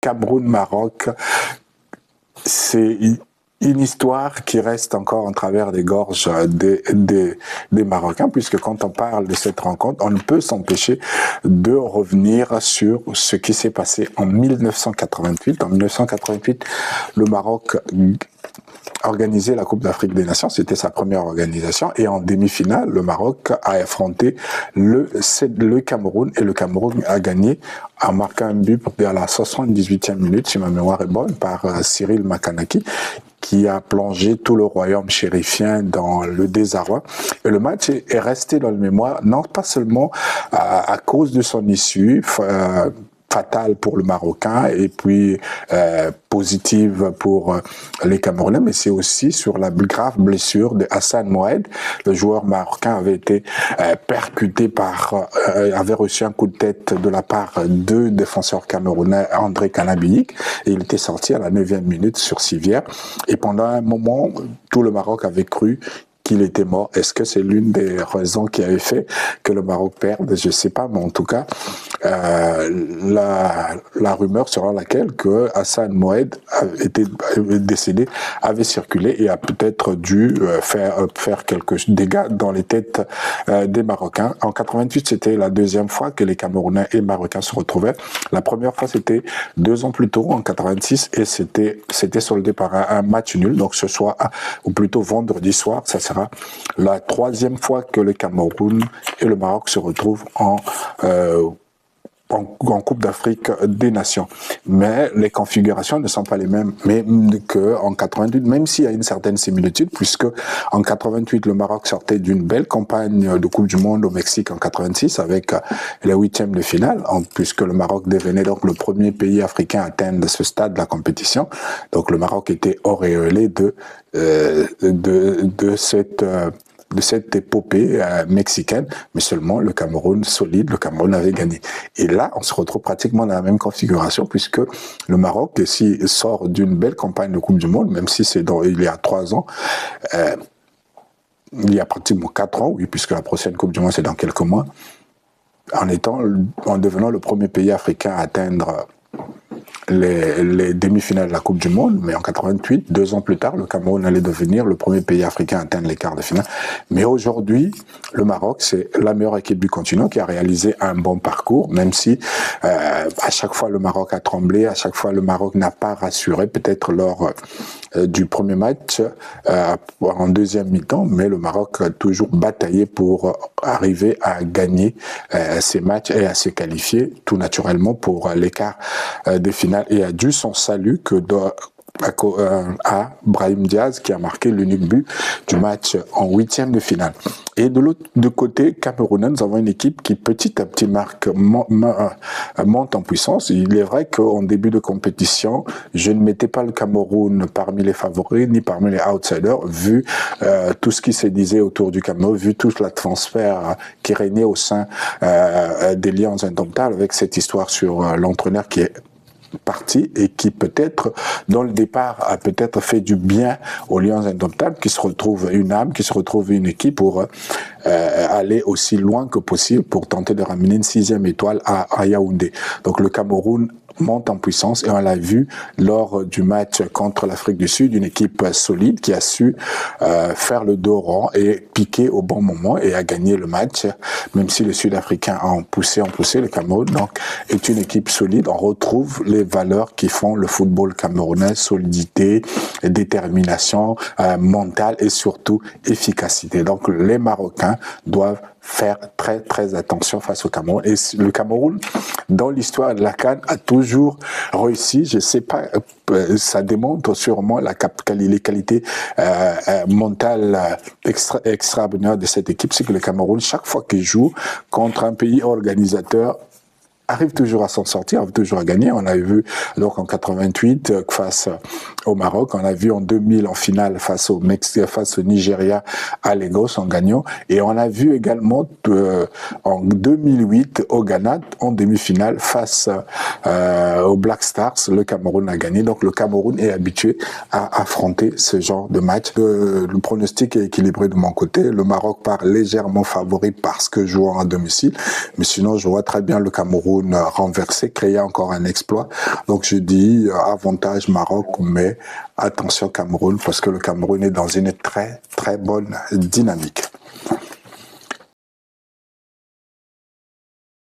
Cameroun-Maroc, c'est une histoire qui reste encore en travers des gorges des Marocains, puisque quand on parle de cette rencontre, on ne peut s'empêcher de revenir sur ce qui s'est passé en 1988. En 1988, le Maroc organisé la Coupe d'Afrique des Nations, c'était sa première organisation, et en demi-finale, le Maroc a affronté le Cameroun, et le Cameroun a gagné en marquant un but à la 78e minute, si ma mémoire est bonne, par Cyril Makanaki, qui a plongé tout le royaume chérifien dans le désarroi. Et le match est resté dans le mémoire, non pas seulement à cause de son issue, fatale pour le Marocain et puis positive pour les Camerounais, mais c'est aussi sur la grave blessure de Hassan Moed. Le joueur marocain avait été percuté avait reçu un coup de tête de la part de deux défenseurs camerounais, André Kanabiyik, et il était sorti à la 9e minute sur civière. Et pendant un moment, tout le Maroc avait cru qu'il était mort. Est-ce que c'est l'une des raisons qui avait fait que le Maroc perde? Je ne sais pas, mais en tout cas, la rumeur selon laquelle que Hassan Moed était décédé avait circulé et a peut-être dû faire quelques dégâts dans les têtes des Marocains. En 88, c'était la deuxième fois que les Camerounais et Marocains se retrouvaient. La première fois, c'était 2 ans plus tôt, en 86, et c'était soldé par un match nul. Donc ce soir, ou plutôt vendredi soir, ça sera la 3e fois que le Cameroun et le Maroc se retrouvent en Coupe d'Afrique des Nations. Mais les configurations ne sont pas les mêmes qu'en 88, même s'il y a une certaine similitude, puisque en 88, le Maroc sortait d'une belle campagne de Coupe du Monde au Mexique en 86 avec les 8e de finale, puisque le Maroc devenait donc le premier pays africain à atteindre ce stade de la compétition. Donc le Maroc était auréolé de cette épopée mexicaine, mais seulement le Cameroun solide, le Cameroun avait gagné. Et là, on se retrouve pratiquement dans la même configuration, puisque le Maroc sort d'une belle campagne de Coupe du Monde, même si c'est il y a 3 ans, il y a pratiquement 4 ans, oui, puisque la prochaine Coupe du Monde, c'est dans quelques mois, en devenant le premier pays africain à atteindre les demi-finales de la Coupe du Monde, mais en 88, 2 ans plus tard, le Cameroun allait devenir le premier pays africain à atteindre les quarts de finale. Mais aujourd'hui, le Maroc, c'est la meilleure équipe du continent qui a réalisé un bon parcours, même si à chaque fois le Maroc a tremblé, à chaque fois le Maroc n'a pas rassuré, peut-être lors du premier match en deuxième mi-temps, mais le Maroc a toujours bataillé pour arriver à gagner ces matchs et à se qualifier tout naturellement pour l'écart des finales, et a dû son salut à Brahim Diaz, qui a marqué l'unique but du match en 8e de finale. Et de l'autre côté camerounais, nous avons une équipe qui petit à petit monte en puissance. Il est vrai qu'en début de compétition, je ne mettais pas le Cameroun parmi les favoris ni parmi les outsiders, vu tout ce qui se disait autour du Cameroun, vu toute l'atmosphère qui régnait au sein des Lions indomptables, avec cette histoire sur l'entraîneur qui est parti et qui peut-être, dans le départ, a peut-être fait du bien aux Lions indomptables, qui se retrouvent une âme, qui se retrouvent une équipe pour aller aussi loin que possible pour tenter de ramener une 6e étoile à Yaoundé. Donc le Cameroun monte en puissance et on l'a vu lors du match contre l'Afrique du Sud, une équipe solide qui a su faire le dos rond et piquer au bon moment et a gagné le match, même si les Sud-Africains ont poussé le Cameroun. Donc est une équipe solide, on retrouve les valeurs qui font le football camerounais: solidité, détermination mentale et surtout efficacité. Donc les Marocains doivent faire très très attention face au Cameroun. Et le Cameroun, dans l'histoire de la CAN, a toujours réussi. Je sais pas, ça démontre sûrement les qualités mentales extraordinaires de cette équipe. C'est que le Cameroun, chaque fois qu'il joue contre un pays organisateur, arrive toujours à s'en sortir, arrive toujours à gagner. On a vu donc en 88 face au Maroc, on a vu en 2000 en finale face au Mexique, face au Nigeria à Lagos en gagnant, et on a vu également en 2008 au Ghana en demi-finale face aux Black Stars. Le Cameroun a gagné, donc le Cameroun est habitué à affronter ce genre de match. Le pronostic est équilibré de mon côté. Le Maroc part légèrement favori parce que jouant à domicile, mais sinon je vois très bien le Cameroun Cameroun renversé, créer encore un exploit. Donc je dis avantage Maroc, mais attention Cameroun, parce que le Cameroun est dans une très très bonne dynamique.